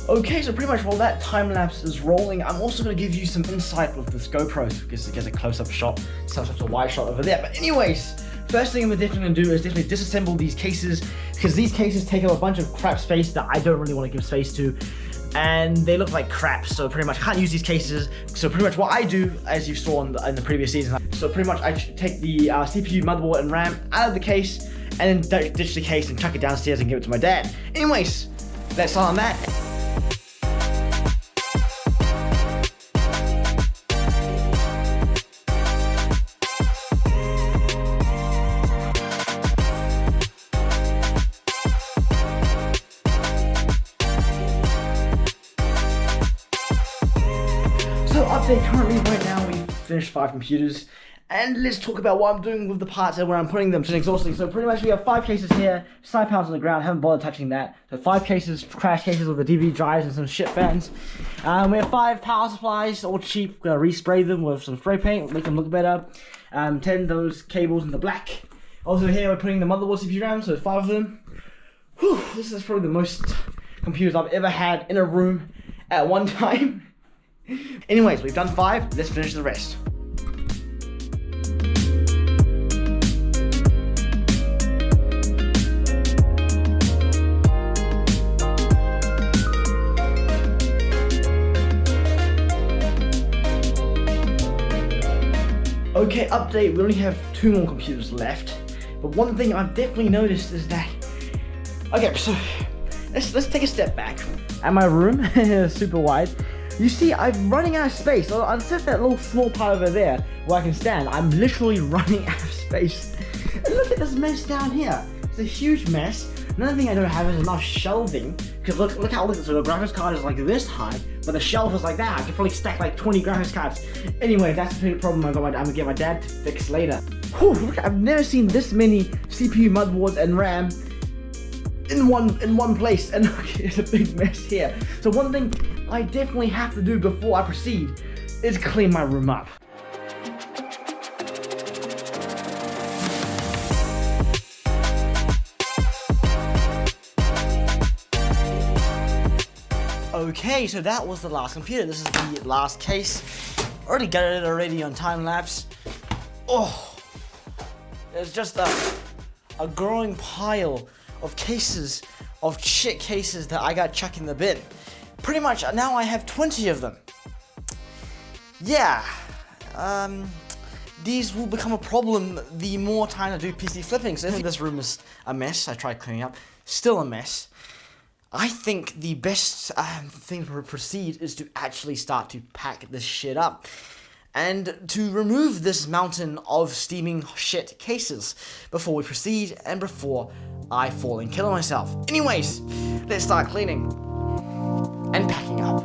Okay, so pretty much while that time lapse is rolling, I'm also going to give you some insight with this GoPro because it gets a close-up shot, such a wide shot over there. But anyways, first thing we're definitely going to do is definitely disassemble these cases, because these cases take up a bunch of crap space that I don't really want to give space to, and they look like crap, so pretty much I can't use these cases. So pretty much what I do, as you saw in the previous season, so pretty much I take the CPU, motherboard, and RAM out of the case, and then ditch the case and chuck it downstairs and give it to my dad. Anyways, let's start on that. So update, currently right now we've finished 5 computers, and let's talk about what I'm doing with the parts and where I'm putting them. It's exhausting. So pretty much we have 5 cases here, side panels on the ground, haven't bothered touching that. So 5 cases, crash cases with the DVD drives and some shit fans. We have 5 power supplies, all cheap. We're gonna respray them with some spray paint, make them look better. 10 those cables in the black. Also here we're putting the motherboard, CPU, RAM, so 5 of them. Whew, this is probably the most computers I've ever had in a room at one time. Anyways, we've done 5, let's finish the rest. Okay, update, we only have 2 more computers left, but one thing I've definitely noticed is that, okay, so let's take a step back. At my room, super wide, you see I'm running out of space. So instead of that little small part over there where I can stand, I'm literally running out of space. And look at this mess down here. It's a huge mess. Another thing I don't have is enough shelving, because look how so the graphics card is like this high, but the shelf is like that. I could probably stack like 20 graphics cards. Anyway, that's the problem I'm gonna get my dad to fix later. Whew, look, I've never seen this many CPU, motherboards, and RAM in one place, and look, it's a big mess here. So one thing I definitely have to do before I proceed is clean my room up. Okay, so that was the last computer. This is the last case. Already got it already on time lapse. Oh, there's just a growing pile of cases, of shit cases that I got chucked in the bin. Pretty much now I have 20 of them. Yeah, these will become a problem the more time I do PC flipping. So if this room is a mess, I tried cleaning up, still a mess. I think the best thing to proceed is to actually start to pack this shit up and to remove this mountain of steaming shit cases before we proceed and before I fall and kill myself. Anyways, let's start cleaning and packing up.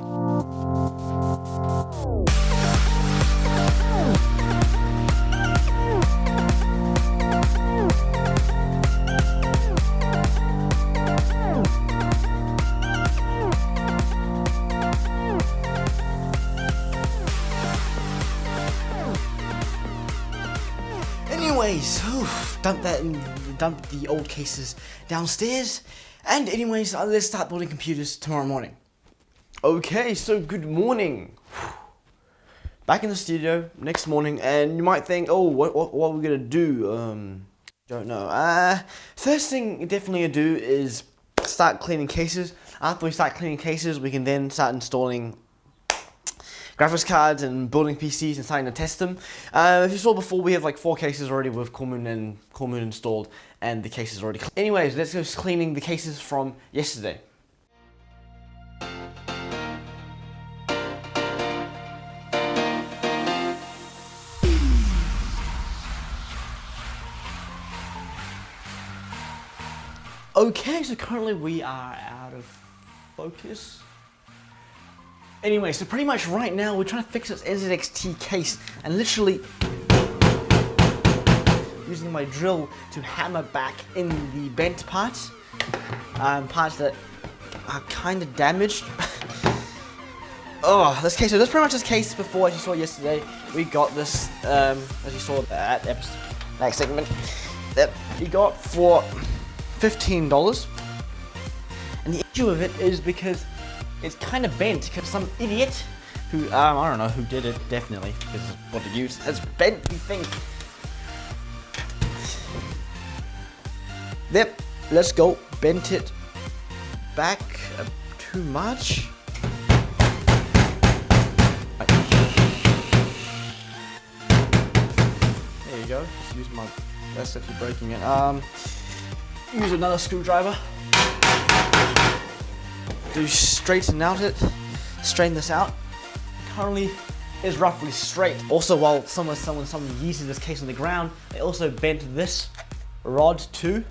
Anyways, dump the old cases downstairs. And anyways, let's start building computers tomorrow morning. Okay, so good morning. Back in the studio next morning, and you might think, oh, what are we gonna do? Don't know. First thing definitely to do is start cleaning cases. After we start cleaning cases, we can then start installing graphics cards and building PCs and starting to test them. If you saw before, we have like 4 cases already with Cool Moon installed, and the cases already. Anyways, let's go cleaning the cases from yesterday. Okay, so currently we are out of focus. Anyway, so pretty much right now we're trying to fix this NZXT case and literally using my drill to hammer back in the bent parts, parts that are kind of damaged. Oh, this case, so that's pretty much this case before, as you saw yesterday. We got this, as you saw at episode, next segment, that we got for $15. And the issue with it is because it's kind of bent because some idiot who, I don't know who did it, definitely, because it's what they use, has bent the thing. Yep, let's go, bent it back too much. There you go, just use my, that's actually breaking it. Use another screwdriver to straighten this out. Currently is roughly straight. Also, while someone uses this case on the ground, they also bent this rod too.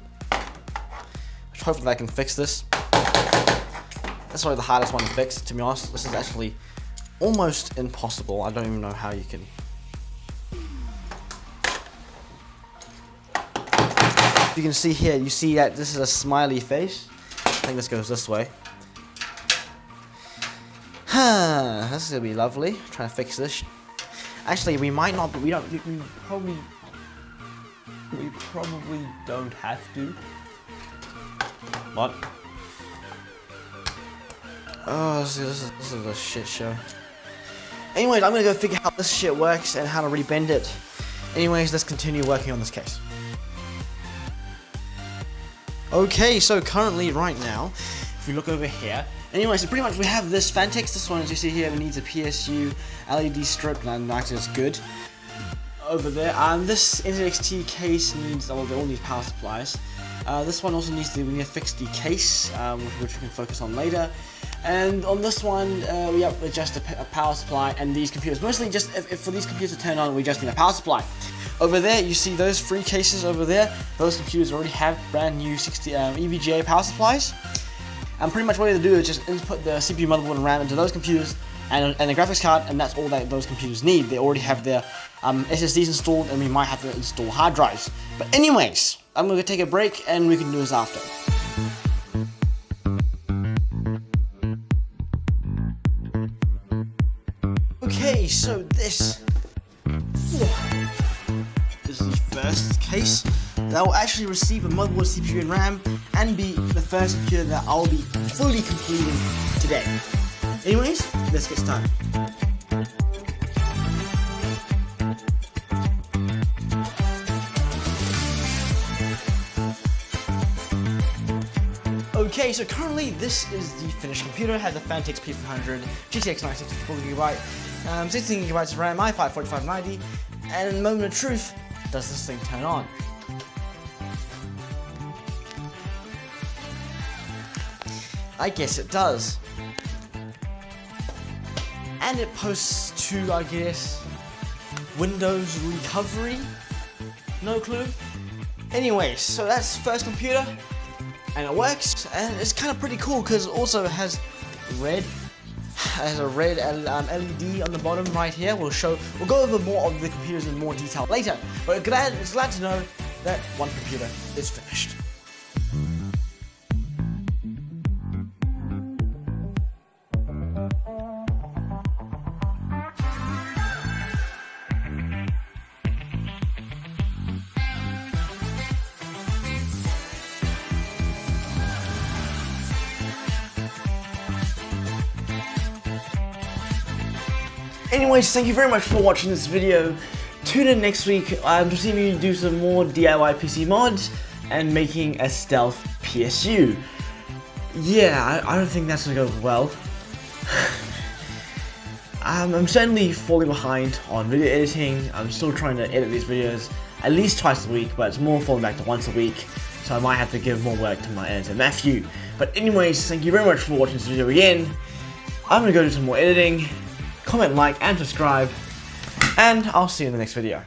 Which hopefully I can fix this. That's probably the hardest one to fix, to be honest. This is actually almost impossible. I don't even know how you can. You can see here, you see that this is a smiley face. I think this goes this way. This is gonna be lovely. Trying to fix this. Actually, we might not, but we probably don't have to. What? Oh, this is a shit show. Anyways, I'm gonna go figure out how this shit works and how to rebend it. Anyways, let's continue working on this case. Okay, so currently, right now, if we look over here, anyway, so pretty much we have this Fantex. This one, as you see here, needs a PSU LED strip, and actually it's good. Over there, this NZXT case needs, well, they all need power supplies. This one also needs to fix the case, which we can focus on later. And on this one, we have just a power supply, and these computers, mostly just, if for these computers to turn on, we just need a power supply. Over there, you see those 3 cases over there. Those computers already have brand new 60 EVGA power supplies. And pretty much what you have to do is just input the CPU, motherboard, and RAM into those computers and the graphics card, and that's all that those computers need. They already have their SSDs installed, and we might have to install hard drives. But anyways, I'm going to take a break, and we can do this after. Okay, so this is the first case that will actually receive a motherboard, CPU, and RAM, and be the first computer that I'll be fully completing today. Anyways, let's get started. Okay, so currently this is the finished computer. It has a Fantex P400, GTX 964 GB, 16 GB of RAM, i5 4590, and in the moment of truth, does this thing turn on? I guess it does. And it posts to, I guess, Windows recovery? No clue. Anyways, so that's the first computer, and it works, and it's kind of pretty cool because it also has a red LED on the bottom right here. We'll go over more of the computers in more detail later, but it's glad to know that one computer is finished. Anyways, thank you very much for watching this video. Tune in next week to see me do some more DIY PC mods and making a stealth PSU. Yeah, I don't think that's gonna go well. I'm certainly falling behind on video editing. I'm still trying to edit these videos at least twice a week, but it's more falling back to once a week. So I might have to give more work to my editor Matthew. But anyways, thank you very much for watching this video again. I'm gonna go do some more editing. Comment, like, and subscribe, and I'll see you in the next video.